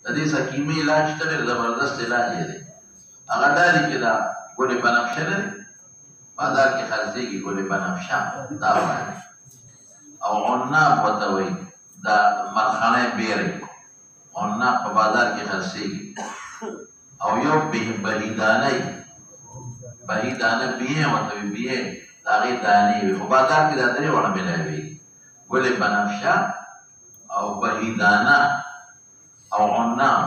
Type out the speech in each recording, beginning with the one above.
د دې سکیمې علاج ته ډېر زبردست علاج دی. هغه دا دی چې دا ګل بنفشه دی بازار کې خرڅېږي، ګل بنفشه دا وایي، او عناب ورته وایي، دا مرخڼی بیری عناب په بازار کې خرڅېږي، او یو بهیدانه بهیدانه بیه ورته وایي، بیه د هغې دانې وي، خو بازار کې دا درې واړه میلاوېږي، ګل بنفشه او بهیدانه او عناب.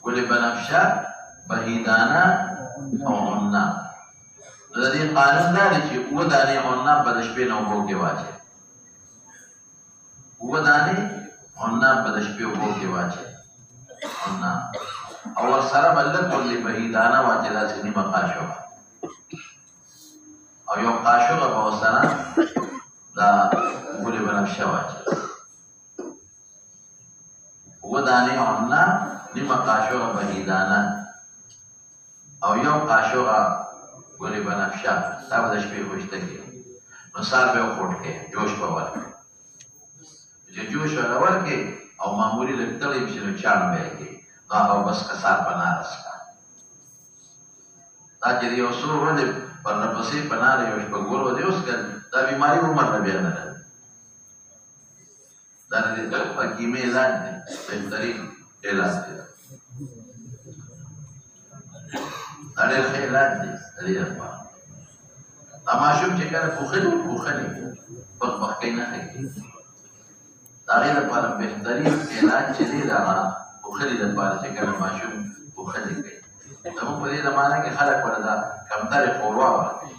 ګل بنفشه، بهیدانه او عناب. نو د دې قانون دا دی چې اووه دانې عناب به د شپې نه اوبو کې واچوي، اووه دانې عناب به د شپې اوبو کې واچوي عناب، او ورسره به لږ غوندې بهیدانه واچوي، داسې نیمه قاشوغه، او یو قاشوغه به ورسره دا ګل بنفشه واچوي. اووه دانې عناب، نیمه قاشوغه بهیدانه، او یو قاشوغه ګل بنفشه، دا به د شپې خوشته کړي. نو سهار به یې وخوټ کړي، جوش به ورکړي، چې جوش ورله ورکړي او معمولي لږ تړی شي نو چاڼ به یې کړي، نو هغه به بس کسار په ناره څښه. دا چې د یو څو ورځې پرله پسې په ناره یو شپه ګول ودې وڅښل، دا بیماري عمر نه بیا نه راځي. دا د حکیمي علاج دی، بهترین علاج دی، دا ډېر ښه علاج دی د دې لپاره. دا ماشوم چې کله پوښلي پخپخکۍ نه ښه کېږي، د هغې لپاره بهترین علاج چې دی د هغه پوښلي لپاره چې کله ماشوم پوښلي کوي. زموږ په دې زمانه کې خلک ورته دا کمترې ښوروا ورکوي،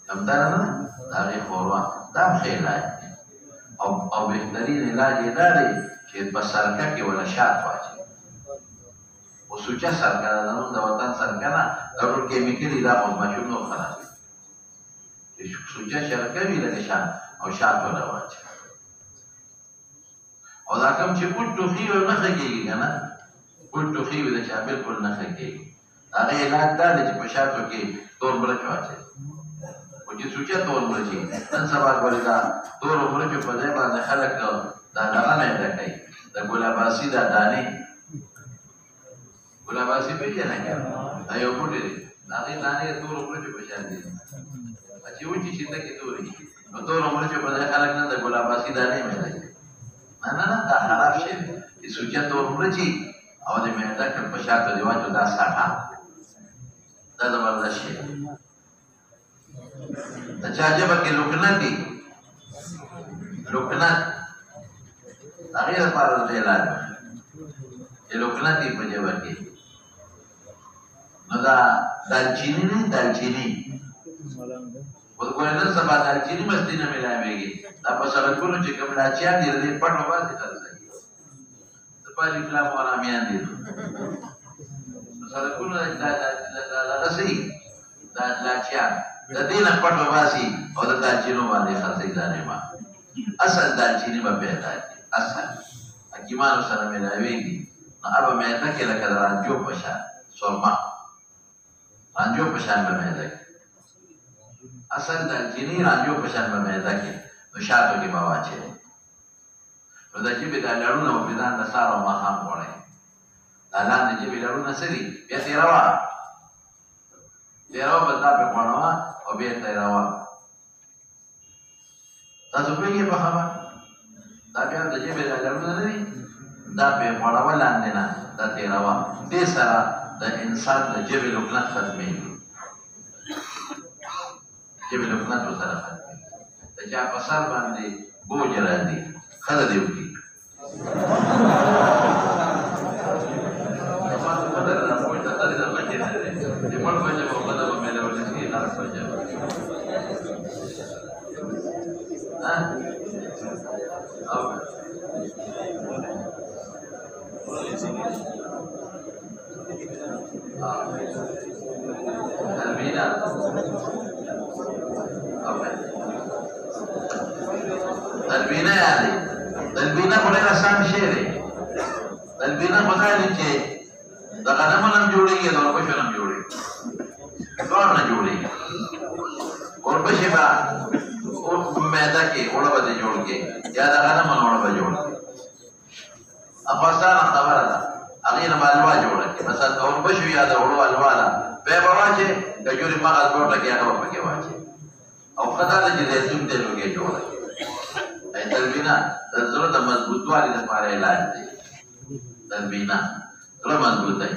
کمتره نه د هغې ښوروا، دا هم ښه علاج دی. او بهترین علاج یې دا دی چې په سرکه کې ورله شات واچوي، خو سوچه سرکه ده، زموږ د وطن سرکه نه، دا ټول کیمیکلي، دا خو ماشوم نور خرابوي. چې سوچه شرکه وي لکه شات، او شات ورله واچوي. او دا کوم چې پوټ ټوخي وي نه ښه کېږي که نه، پوټ ټوخي وي د چا بلکل نه ښه کېږي. د هغې علاج دا دی چې په شاتو کې تور مرچ واچوي، خو چې سوچه تور مرچ وي، نن سبا ګورې دا تورو مرچو په ځای باندې خلک دا دغه میده کوي، د ګلاباسي دا دانې، ګلاباسي پېژنئ که دا یو بوټی دی، د هغې دانې د تورو مرچو په شان دي، چې وچې شي تکې تورې شي، نو تورو مرچو په ځای خلک نن د ګلاباسي دانې میده کوي. نه دا خراب شی دی چې سوچه تور مرچي او د معده کې په شاتو دې واچو، دا ساټه، دا زبردست شی دی. د چا ژبه کې لکنت دي، لکنت د هغې لپاره د علاج چې لکنت دي په ژبه کې، نو دا دالچیني نه، دالچیني اوس ګورې نن سبا دالچیني مستې نه میلاوېږي، دا په سړکونو چې کوم لاچیان دي د دې پټو باندې خرڅوي، د پالي فلام وارامیان دي، په سړکونو دغه صحیح دا لاچیان د دې نه پټ وباسي او د دالچینو باندې خرڅوي دانې باندې. اصل دالچیني به پیدا کړي، اصل حکیمانو سره میلاوېږي، نو هغه به معده کې لکه د رانجو په شان، سرما رانجو په شان به معده کې، اصل دالچیني رانجو په شان به معده کې، نو شاتو کې به واچوي. نو د ژبې دا لړونه به ځان د سهار او ماښام غواړئ، دا لاندې ژبې لړونه څه دي، بیا تېروه به دا پرې غوړوه او بیا یې تېروه. تاسو پوهېږئ په خبره، دا بیا د ژبې دا لړونه نه دي، دا پرې غوړوه لاندې نه، دا تېروه. دې سره د انسان د ژبې لکنت ختمېږي، ژبې لکنت ورسره ختمېږي. د چا په سر باندې بوج راځي، ښځه دې وکړي، تلبینه یادی، تلبینه خو ډېر اسان شی دی. تلبینه خو دا دی چې د غنمو نه هم جوړېږي، د اوربشو نه هم جوړېږي، دواړو نه جوړېږي. اوربشې به معده کې اوړه به دې جوړ کړي، یا د غنمو نه اوړه به جوړ کړي. افغانستان خبره ده هغې نه به الوا جوړه کړي مثلا اوربشو یا د وړو الوا ده بیا به واچې کجوري مغز ګوټه کې هغه به پکې واچې او ښه دا ده چې زیتون تېل وکې جوړه کړي تلبینه د زړه د مضبوطوالي لپاره علاج دی تلبینه زړه مضبوطوي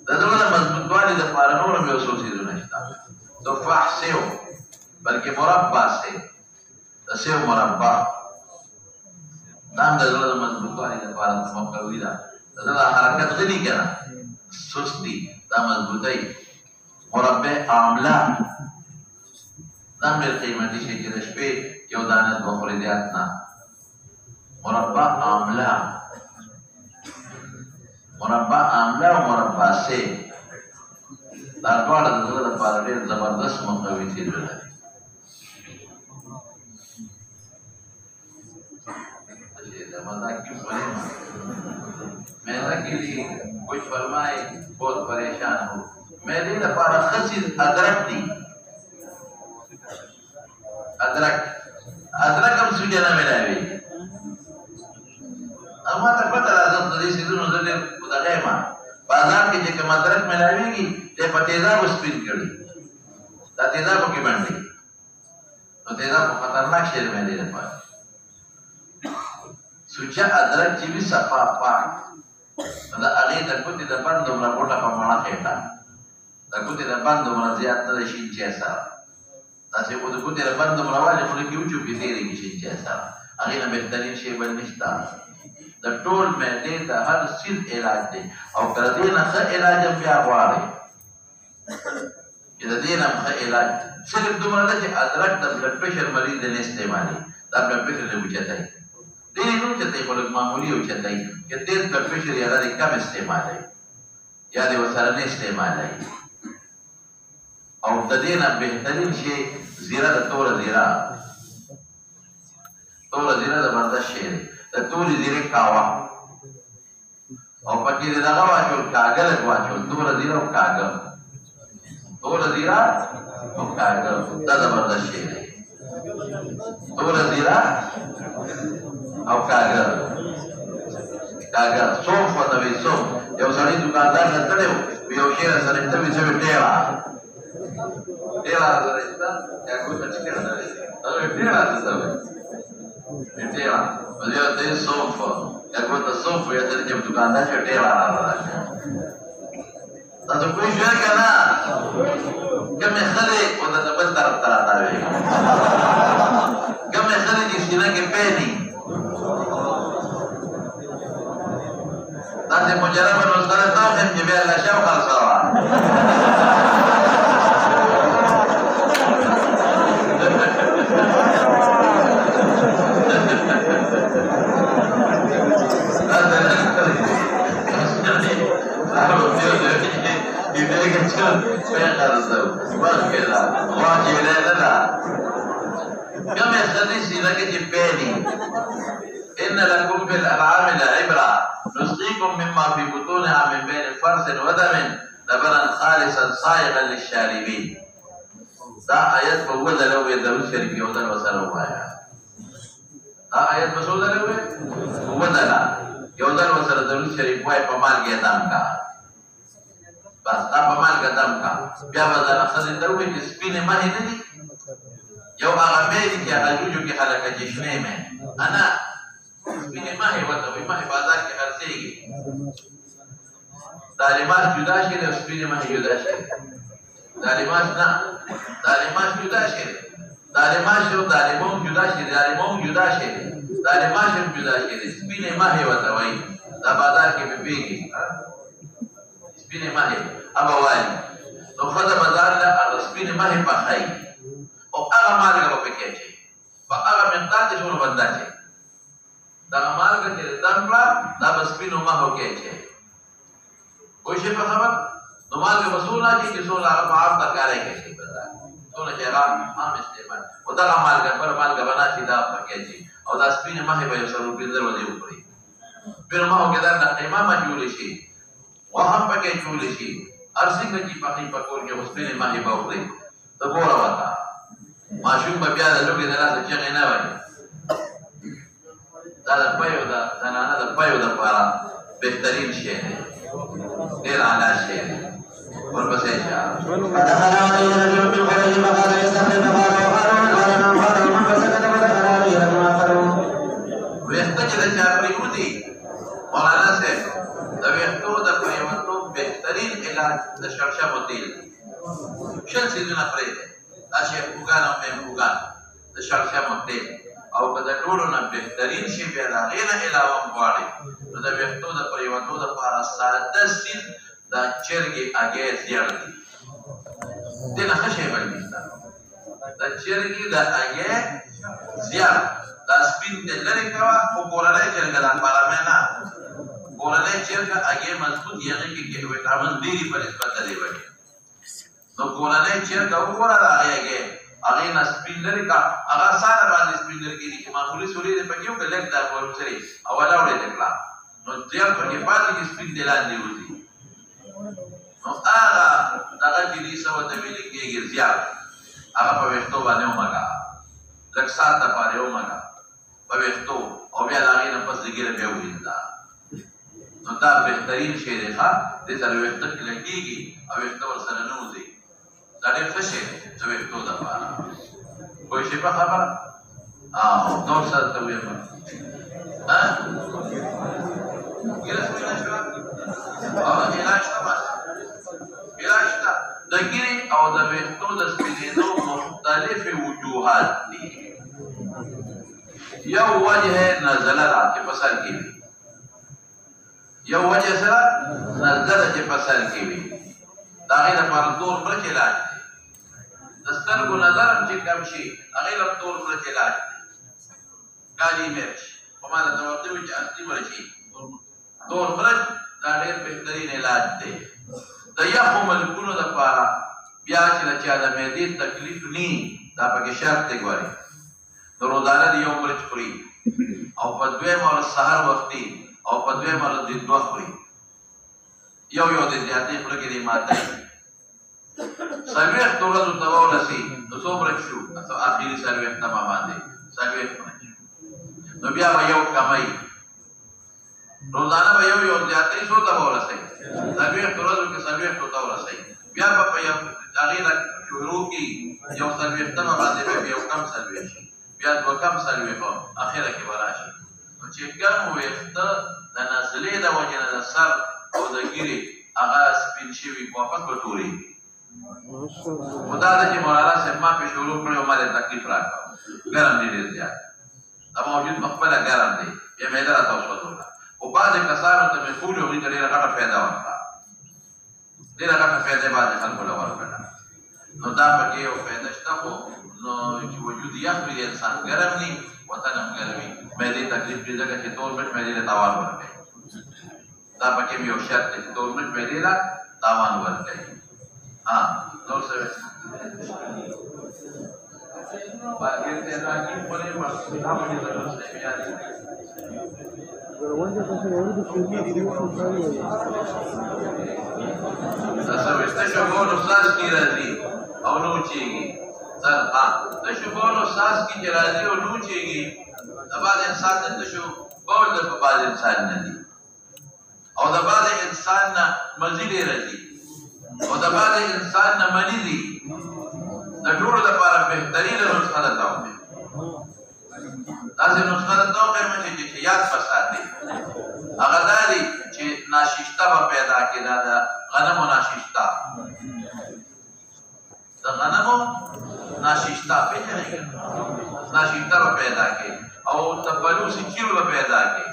د زړه د مضبوطوالي لپاره نور هم یو څو څیزونه شته تفاح سیو بلکې مربع سیو د سیو مربع دا هم د زړه د مضبوطوالي لپاره مقوي ده د زړه حرکت ښه دي که نه سست دي دا مضبوطوي مربع آمله دا هم ډېر قیمتي شي چې د شپې یو دانه بخوري زیات نه مربع آمله مربع آمله او مربع سیب دا دواړه د زړه لپاره ډېر زبردست مقوي څیزونه دي मज़ाक क्यों बने मेरा के लिए कुछ फरमाए बहुत परेशान हो मेरे लपारा खसीद अदरक दी अदरक अदरक हम सुजना मिलावे अमा तक पता राजम तरी सीधुन उधर उधर मां बाजार के जे के अदरक मिलावेगी ते पतेजा को स्पिन करी ता तेजा को की बनती तो तेजा को खतरनाक शेर में दे पाए सुचा अदरक जी भी सफा पाक मतलब अगले तकुति द बंदो मरा कोटा पमाना खेटा तकुति द बंदो मरा ज़ियादा द शिंचे ऐसा तासे वो तकुति द बंदो मरा वाले मुझे क्यों चुपी तेरे की शिंचे ऐसा अगले न बेहतरीन शेर बननिश्ता द टोल में दे द हर सिद्ध इलाज दे और कर दे ना ख़ इलाज हम क्या वाले ये दे ना ख़ इलाज सिर्फ तुम्हारा जो अदरक द ब्लड प्रेशर मरीज देने इस्तेमाली द ब्लड प्रेशर ने बुझाता है دې نو چې ته په معمولی او چتای کې تیز بلډ پريشر یا د کم استعمال دی یا د وسره نه استعمال دی او د دې نه بهترین شی زیره د تور زیره د برداشت شی د تور زیره کاوا او پکې دغه واچول کاغل واچول تور زیره او کاغل دا زبردست شی دی تور زیره او کاغر صوف و دوی صوف یو سړی دکاندار نه تړیو یو شی سره ته وی چې ډیرا سره دا یا کوم څه کړه دا ډیرا سره ډیرا ولې ته صوف یا کوم ته صوف یا ته چې دکاندار چې ډیرا راځي تاسو کوی ځای کنه کومه خله او د بل طرف ته راځي کومه خله چې سینه کې پېنی تاسې مجرب نسخه تاخذ چې بیا الله شاو خلصوا كم يخليسي لك جبالي إن لكم في الأنعام لعبرة نسقيكم مما في بطونها من بين فرث ودم لبنا خالصا صائغا للشاربين دا آيات بوضع لو يدرس شريف يوضع وسلم آيات دا آيات بسوضع لو بوضع لا يوضع وسلم درس شريف واي پمال گیا دم کا بس دا پمال کا دم کا بیا وضع لخصد دروی جسپین ماہی ندی یو آغا بیدی کیا غجوجو کی خلقا جشنے میں انا سپینی ماہی وطوی ماہی بازار کی خرسے گی دالیماش جدا شیر اور سپینی ماہی جدا شیر دالیماش نا دالیماش جدا شیر دالیماش رو دالیمون جدا شیر دالیمون جدا شیر دالیماش رو جدا شیر سپینی ماہی وطوی دا بازار کی ببیگی سپینی ماہی اب والی تو خدا بازار لا سپینی ماہی پخائی او هغه مالګه په کې اچي په هغه مقدار چې څونه بندا شي دا مالګه چې دم کړه دا بس پینو ما هو کې اچي کوئی شي په خبر نو مالګه مسوله چې څونه هغه په عام کارای کې شي بندا څونه چې هغه عام استعمال او دا مالګه پر مالګه بنا شي دا په کې اچي او دا سپینه ما هي به سره په دې ورځي وکړي پر ما هو کې دا امام جوړ شي وهم پکې جوړ شي ارسي کې په خپل پکور کې سپینه ما هي به وکړي ته ګوره وتا ماشوم په بیا د لوګي د لاسه چغې نه وایي د دا د پيو د زنانه د پيو دپاره بهترین شی دی ډېر اعلی شی دی ورپسې شه فدخل عليه رجل من قريش فقال يستخرج فقال وقالوا قال من فسكت فدخل عليه رجل آخر ویښته چې د چا پرېوځي مولانا صاحب د ویښتو د پرېوتو بهترین علاج د شړشمو تېل شل څیزونه پرېږدئ دا شیمپوګان او میمپوګان د شړشمو تېل او که د ټولو نه بهترین شي بیا د هغې نه علاوه هم غواړئ نو د ویښتو د پرېوتو دپاره ساده سیند دا چرګې هګۍ زیړ دي دې نه ښه شی بل نشته د چرګې د هګۍ زیړ دا سپین دې لرې کوه خو کورنۍ چرګه ده فارمۍ نه کورنۍ چرګه هګۍ مضبوط دي هغې کې ویټامین ډي په نسبت د دې وجې نو کورنۍ چرګه وګوره د هغې هګۍ هغې نه سپین لرې کړه هغه ساره باندې سپین لرې کېږي چې معمولي سورې دې پکې وکړه لږ دا ورسرې او ولاړې دې کړه نو زیړ پکې پاتې کړي سپین دې لاندې وځي نو هغه دغه چې دې څه ورته ویل کېږي زیړ هغه په ویښتو باندې ومږه لږ ساعت دپاره یې ومږه په ویښتو او بیا د هغې نه پس د ګیره بیا ووینځه نو دا بهترین شی دی ښه دې سره ویښته کې لګېږي او ویښته ورسره نه وځي دا ډېر ښه شی دی د ویښتو دپاره پوه شئ په خبره نور څه درته ووایم ګیره سپینه شوه علاج شته بس علاج شته د ګیرې او د ویښتو د سپینېدو مختلفې وجوهات دي یو وجه نزله ده چې په سر کې وي یو وجه سره نزله چې په سر کې وي د هغې لپاره تور مرچ علاج دی د سترګو نظر هم چې کم شي هغې لپاره تور مرچ علاج دی کالي مرچ په ما درته ورته وي چې اصلي مرچ تور مرچ دا ډېر بهترین علاج دی د یخو ملکونو دپاره بیا چې د چا د معدې تکلیف نی دا پکې شرط دی ګورئ نو روزانه د یو مرچ خوري او په دویم ورځ سهار وختي او په دویم ورځ د دوه خوري یو د زیاتې خوله کې دې ماتوي څلوېښت ورځو ته ورسي نو څو مرچ شو اخري څلوېښت تمه باندې څلوېښت مرچ نو بیا به یو کموي روزانه به یو زیاتې څو ته ورسئ څلوېښت ورځو کې څلوېښتو ته ورسئ بیا به په هغې نه شروع کړي یو څلوېښتمه باندې به یو کم څلوېښت شي بیا دوه کم څلوېښت اخره کې به راشي نو چې کم ویښته د نزلې د وجې نه د سر او د ګیرې هغه سپین شوي واپس به ټولېږي خو دا ده چې مولانا صاحب ما پې شروع کړی او ما دې تکلیف راکړه ګرم دی ډېر زیات دا موجود پخپله ګرم دی بیا معده راته وسوځوله خو بعضې کسانو ته مې ټولې هغوی ته ډېره غټه فایده ورکړه ډېره غټه فایده یې بعضې خلکو له ورکړه نو دا پکې یو فایده شته خو نو چې وجود یخ وي د انسان ګرم وي وطن هم ګرم وي معدې تکلیف کړي ځکه چې تور مرچ معدې له تاوان ورکوي دا پکې یو شرط دی چې تور مرچ معدې له تاوان ورکوي نور څه تشو کولو ساس کې راځي او نه وچېږي تشو کولو ساس کې چې راځي او نه وچېږي د بعض انسان نه تشو کول د په بعض انسان نه دي او د بعض انسان نه مزي ډېر راځي او د بعض انسان نه مني دي د ټولو لپاره بهترینه نسخه درته وښیم داسې نسخه درته وښیم چې یاد به ساتې هغه دا دی چې ناششته به پیدا کړي دا د غنمو ناششته د غنمو ناششته پېژنئ ناششته به پیدا کړي او د بلوسې چیړ به پیدا کړي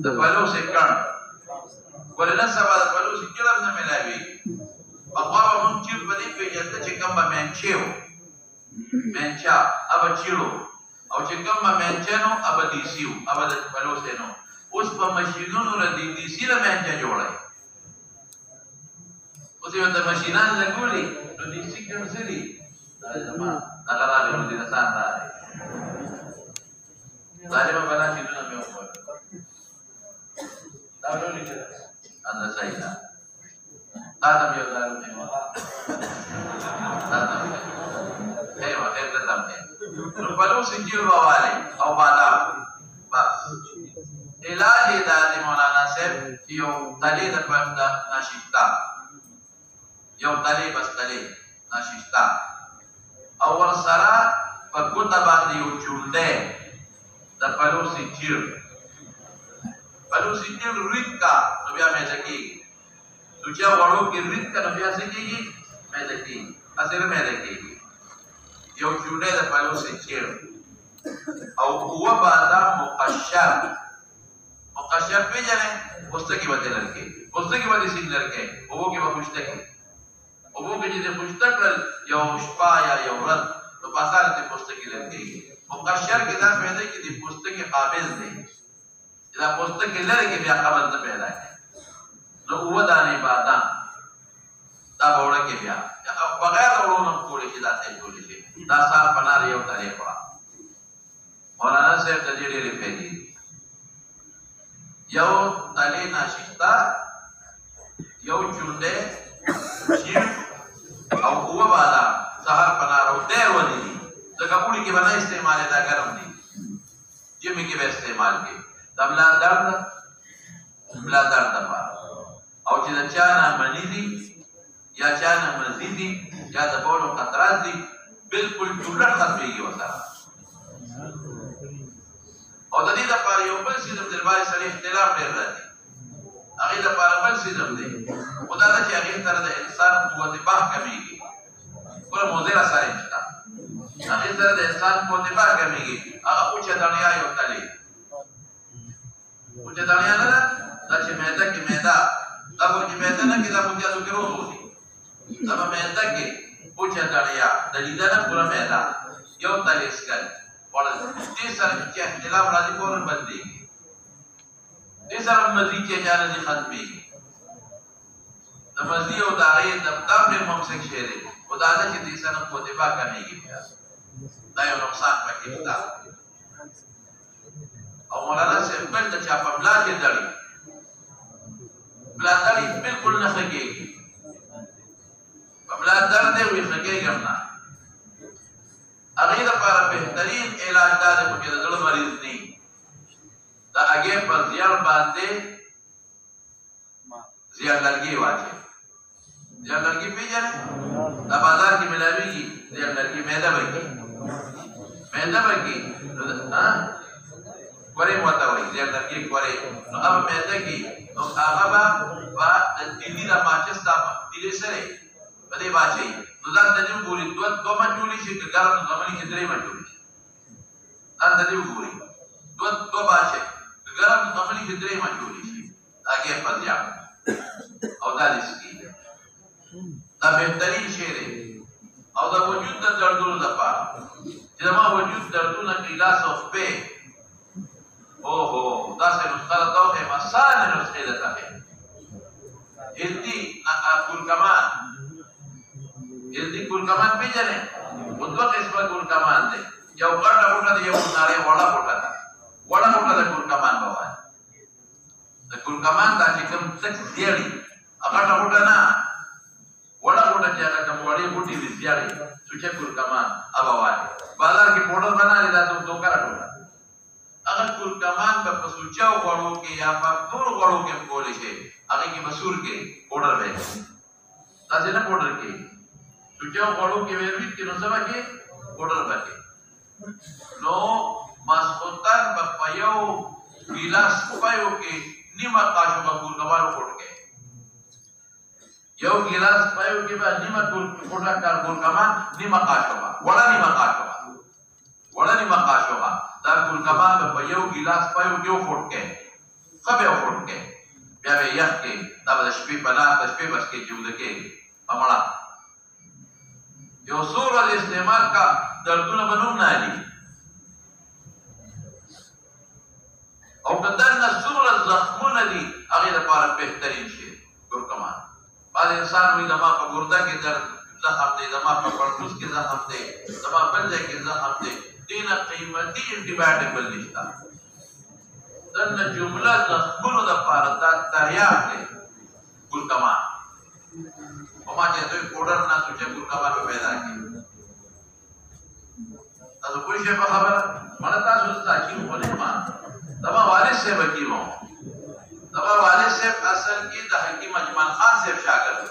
د بلوسې کڼ ولې نن سبا د بلوسې چیړ هم نه میلاوېږي پخوا به مونږ چیړ په دې پېژنده چې کوم به مینچې و مینچه هغه چیړ و او چې کوم به مینچه نو هغه دیسي و هغه د بلوسې نو اوس په ماشینونو له دیسي له مینچه جوړی اوس یې ورته ماشینان لګولي نو دیسي کوم څه دي دغه راغلی نو دینسان راغلی ظالمه بلا چیزونه مې وکړل دا ډول کې انده صحیح ده تا ته مې یو ځای وښیم تا ته مې خیر وخیر درته هم دی نو بلوسې چیړ به والئ او بادام علاج دا دی مولانا صاحب یو تلی د ناشفتا یو تلی بس تلی ناشفتا او ورسره په ګوته باندې یو چونډی د پلوسي چیر ریت کا نو بیا میده کېږي سوچا وړو کې ریت کا نو بیا څه کېږي میده کېږي هسې نه میده کېږي یو چونډی د پلوسي چیر او اوه بادام مقشر پیژنې پوستکی به دې لرګې پوستکی به دې سینګ لرګې اوبو کې به خوشته اوبو کې چې دې خوشته کړل یو شپه یا یو ورځ نو په اسانه دې پوستکی لرګې مقشر کې دا پیدا کې دې پوستکی قابل دی چې دا پوستکی لرګې بیا قابل نه پیدا کوي نو اوه دانې بادام دا به وړه کې بیا بغیر د وړو نه کولی شي دا ځای کولی شي دا سار پنار یو ترې خورا مولانا صاحب ته ډېرې فایدې دي یو تلی ناشفتا یو چونډی چیړ او اوه بادام سهار پنار او ډېر ونې دي ځکه اوړي کې به نه استعمالې دا ګرم دي ژمي کې به استعمال کړي د ملا درد دپاره او چې د چا نه مني دي یا چا نه مزي دي یا د بولو خطرات دي بلکل چونډه ختمېږي ورسره او د دې لپاره یو بل سیزم د لباس سره اختلاف ډېر راځي هغې لپاره بل سیزم دی خو دا ده چې هغې سره د انسان قوت باه کمېږي پوره مضره سره شته هغې سره د انسان قوت باه کمېږي هغه اوچه دڼیا یو تلې اوچه دڼیا نه ده دا چې معده کې معده دا خو چې معده نه کې دا مونجازو کې روز وځي دا په معده کې اوچه دڼیا د لیده نه پوره معده یو تلې سکل دې سره چې اختلاف راځي فورا بدلېږي دې سره مزي چې جانه دي ختمېږي د مزي او د هغې د دا ډېر ممسک شی دی خو دا ده چې دې سره قوتبا کمېږي بیا دا یو نقصان پکې شته او مولانا صاحب بل د چا په ملا کې دړي ملا دړي بلکل نه ښه کېږي په ملا درد دی وي ښه کېږي هم نه هغې لپاره بهترین علاج دا دی خو چې د زړه مریض نه د هغې په زیړ باندې زیړ لرګي واچوي زیړ لرګي پېژنې دا بازار کې ملاوېږي زیړ لرګي معده به کي کورې مو ورته وایي زیړ لرګي کورې نو هغه معده کې نو هغه به د تیلي د ماچس دا تیلې سره په دې واچوي نو ځان ته دې وګوري دوه مچولي شي که ګرم زماني کې درې مچولي شي ځان ته دې وګوري دوه باچې که ګرم زماني کې درې مچولي شي هغې فضیا او دا رسکي دا بهترین شی دی او د وجود د دردونو لپاره چې زما وجود دردونه کې لاس او خپې اوهو داسې نسخه راته وښیم اسانه نسخې درته ښیم هندي کورکمان هندي کورکمان پېژنې خو دوه قسمه کورکمان دی یو غټه غوټه ده یو نارې وړه غوټه ده وړه غوټه د کورکمان به وایي د کورکمان دا چې کوم څک زیړي غټه غوټه نه وړه غوټه چې هغه کوم وړې غوټې دي زیړې سوچه کورکمان هغه وایي بازار کې پوډر بنالې دا دوکه راټوله هغه کورکمان به په سوچه غوړو کې یا په نورو غوړو کې هم کولی شي هغې کې به سور کې پوډر به داسې نه پوډر کې سوچه غوړو کې ویروید کې نو څه به کې پوډر به کې نو ماسخوتن به په یو ګیلاس پایو کې نیمه قاشو به کورکمان وخوټ کې یو ګیلاس پایو کې به نیمه کورکمان نیمه قاشو به وړه نیمه قاشو به دا کورکمان به په یو ګیلاس پایو کې وخوټ کې ښه به وخوټ کې بیا به یخ کې دا به د شپې په ناست د شپې بس کې جوده کېږي په مړه یو څو ورځې استعمال کا دردونه به نوم نه علي او که دننه څومره زخمونه دي هغې لپاره بهترین شی کورکمان بعض انسان وایي زما په ګرده کې درد زخم دی زما په پړکوس کې زخم دی زما بل ځای کې زخم دی دې نه قیمتي انټي بایوټیک بل نشته دننه جمله زخمونو دپاره دا تریاق دی کورکمان او ما چې دوی پوډر نه سوچه کورکمان به پیدا کړي تاسو پوه شئ په خبره مړه تاسو ته حکیم خو نه یم دما والد سے حکیم ہوں دما والد سے اصل کی دا حکیم اجمل خان سے شاگرد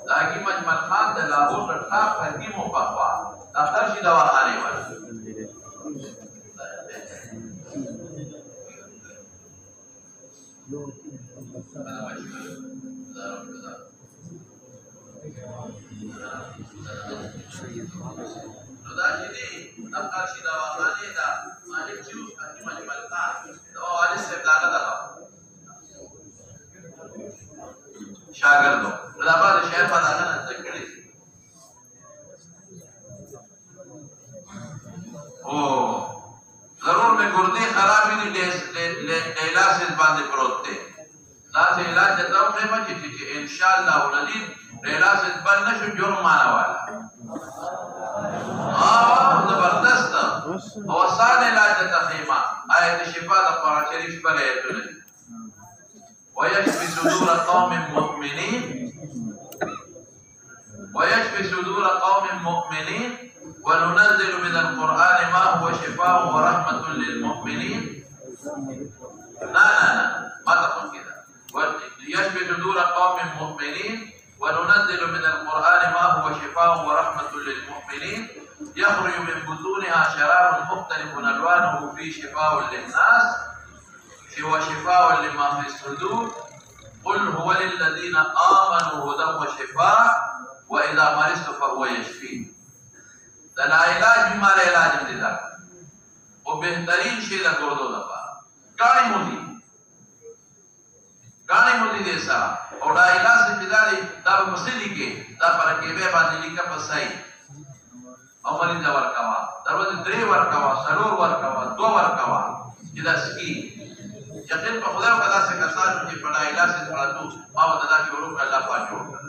دا حکیم اجمل خان دا لاہور رٹھا حکیم و پخوا دا خرشی دوا خانے والا دا جدی دا خرشی دوا خانے دا مالک چیوز حکیم اجمل خان دوا والد سے داغا دا شاگردوں دا بعد شہر پر داغا نا تکڑی ضرور میں گردے خرابی نہیں علاج سے باندھے پروت تھے ذات علاج جتا ہوں خیمہ چیچی انشاءاللہ ولدین علاج سے بند نشو جرم مانا والا زبردست اوسان علاج جتا خیمہ آیت شفا دا قرآن شریف پر ایتو لگی وَيَشْفِ صُدُورَ قَوْمٍ مُؤْمِنِينَ وَيَشْفِ صُدُورَ قَوْمٍ مُؤْمِنِينَ وننزل من القرآن ما هو شفاء ورحمة للمؤمنين لا ما تقول كده يشفي صدور قوم مؤمنين وننزل من القرآن ما هو شفاء ورحمة للمؤمنين يخرج من بطونها شراب مختلف ألوانه فيه شفاء للناس وشفاء لما في الصدور قل هو للذين آمنوا هدى وشفاء وإذا مرضت فهو يشفين دا لا علاج بیمار علاج امدیدہ وہ بہترین شیئر گردو دفا گاڑی مودی دے سارا اور دا علاج سے پیداری دا مسلی کے دا پرکیبے باندی لکا پسائی اور مریض ورکاوا دروازی 3 ورکاوا سلور ورکاوا 2 ورکاوا جدا سکی یقین پا خدا و قدا سے کسان مجھے پڑا علاج سے پڑھاتو ماں دا شروع کر اللہ پاک جوڑ کر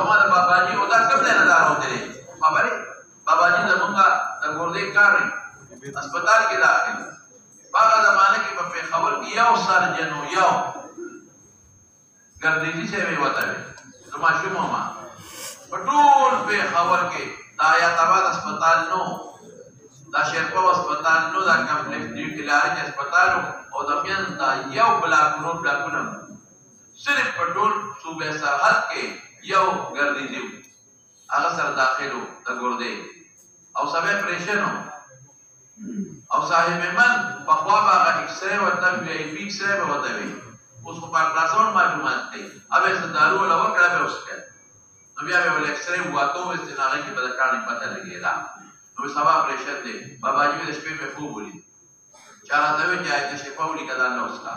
ہمارا بابا جی ہوتا کب دے نظار ہوتے رہے بابا جی دمونگا دا گردے کاری اسپتال کی داخل باقا زمانے کی پپے خبر کی یاو سرجنو یاو گردیجی سے بھی ہوتا ہے زمان شمو ماں پٹول پہ خبر کے دا آیات آباد اسپتال نو دا شیرپاو اسپتال نو دا کمپلیکس ڈیوٹی لارج اسپتالو اور دا مین دا یاو بلاکونم صرف پٹول صوبہ سرحد کے یو گردی دیو آغا سر داخلو دا گردے او سبے پریشنو او صاحب من پخواب آغا اکسرے و تنبی ایفی اکسرے با وطوی اس کو پارکلاسون معلومات تے اب ایسا دارو والا وکڑا پہ اس کے نبی آبے والا اکسرے ہواتو استناغی کی بدکارنی پتہ لگے دا نبی سبا پریشن دے بابا جی میں دشپے میں خوب بولی چارہ دوے جائے تے شفاولی کدان نہ اس کا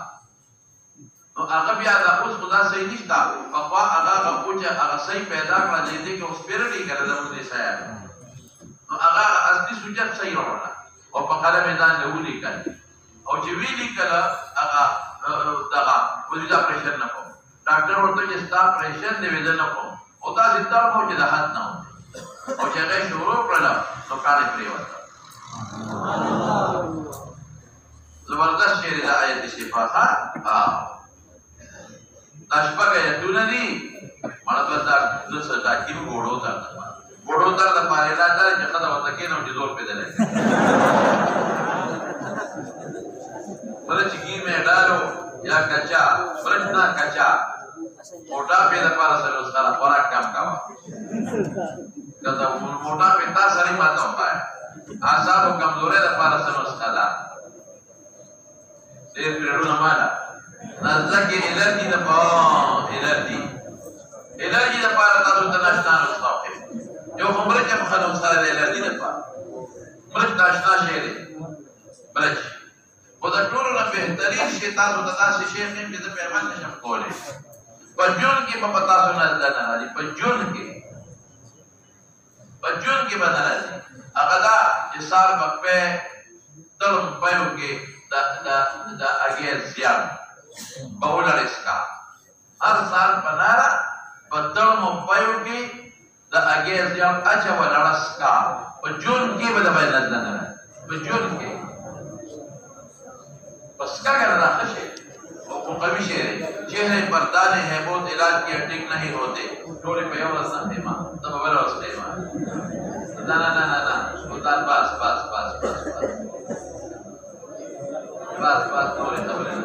نو آغا بیا دا اس خدا صحیح نشتا فقوا آغا پوچھا آغا صحیح پیدا کرا دیدے کہ اس پیرڈی کرا دا مجھے سایا نو آغا اصلی سجد صحیح رونا اور پقالا میدان لہو لکل اور جوی لکل آغا داغا وزیدہ پریشن نکو ڈاکٹر ورطا جستا پریشن دے ویدن نکو اوتا زدار مو جدہ حد نہ ہو اور جگہ شروع کرلا نو کانے پری وطا زبردست شیر دا آیت شفا خواہ تاشپا کا یتونا دی مانا بلدار دوسر تاکیم گوڑو دار دا پارے لا دار جخدا وطاکین او جدور پیدا لگے بلچ گی میں ڈالو یا کچا بلچ نا کچا موٹا پیدا پارا سر اس خالا خوراک کام کاوا کہتا موٹا پیدا سری ماتا ہوتا ہے آسان و کمزورے دا پارا سر اس خالا دیر پیڑو نمانا نزدکی الرجی دا پاں الرجی دا پارا تاسو تناشتان استاقف جو خمرچ مخلو سارے الرجی دا پارا مرچ تاشتان شیرے بلچ خدا ٹولو نا بہترین شیطان و تداسی شیخ نیم جدا پیرمان نشم کولے پجون کی پتاسو نزدن راجی پجون کی بدن راجی اقدا جسار بقپے دلم پیو کے دا اگیر زیاد بہولر اس کا ہر سال پنارا بدلم پیو کی دا اگیر زیاد اچھا و لڑس کا پجون کی بدا بای نزدن راجی پجون کی پس کیا کرنا خشے وہ قوی شہر ہے چہرے پر دانے ہیں بہت علاج کی اٹک نہیں ہوتے ٹولے پہ یورس نہ تیما تب اولا اس تیما نا نا نا نا نا باس بس نورې خبرې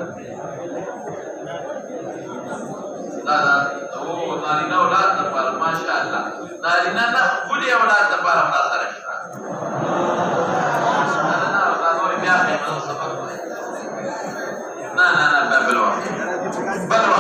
نه دا او نارینه اولاد لپاره ماشاءالله نارینه نه ښکلي اولاد لپاره هم دا سره شته نه دا نورې بیا خیمه سفر نه بل وخت